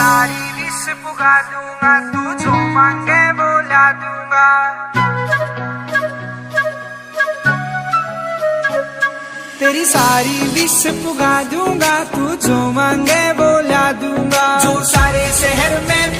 सारी विश पुगा दूंगा, तू जो मांगे बोला दूंगा। तेरी सारी विश पुगा दूंगा, तू जो मांगे बोला दूंगा। जो सारे शहर में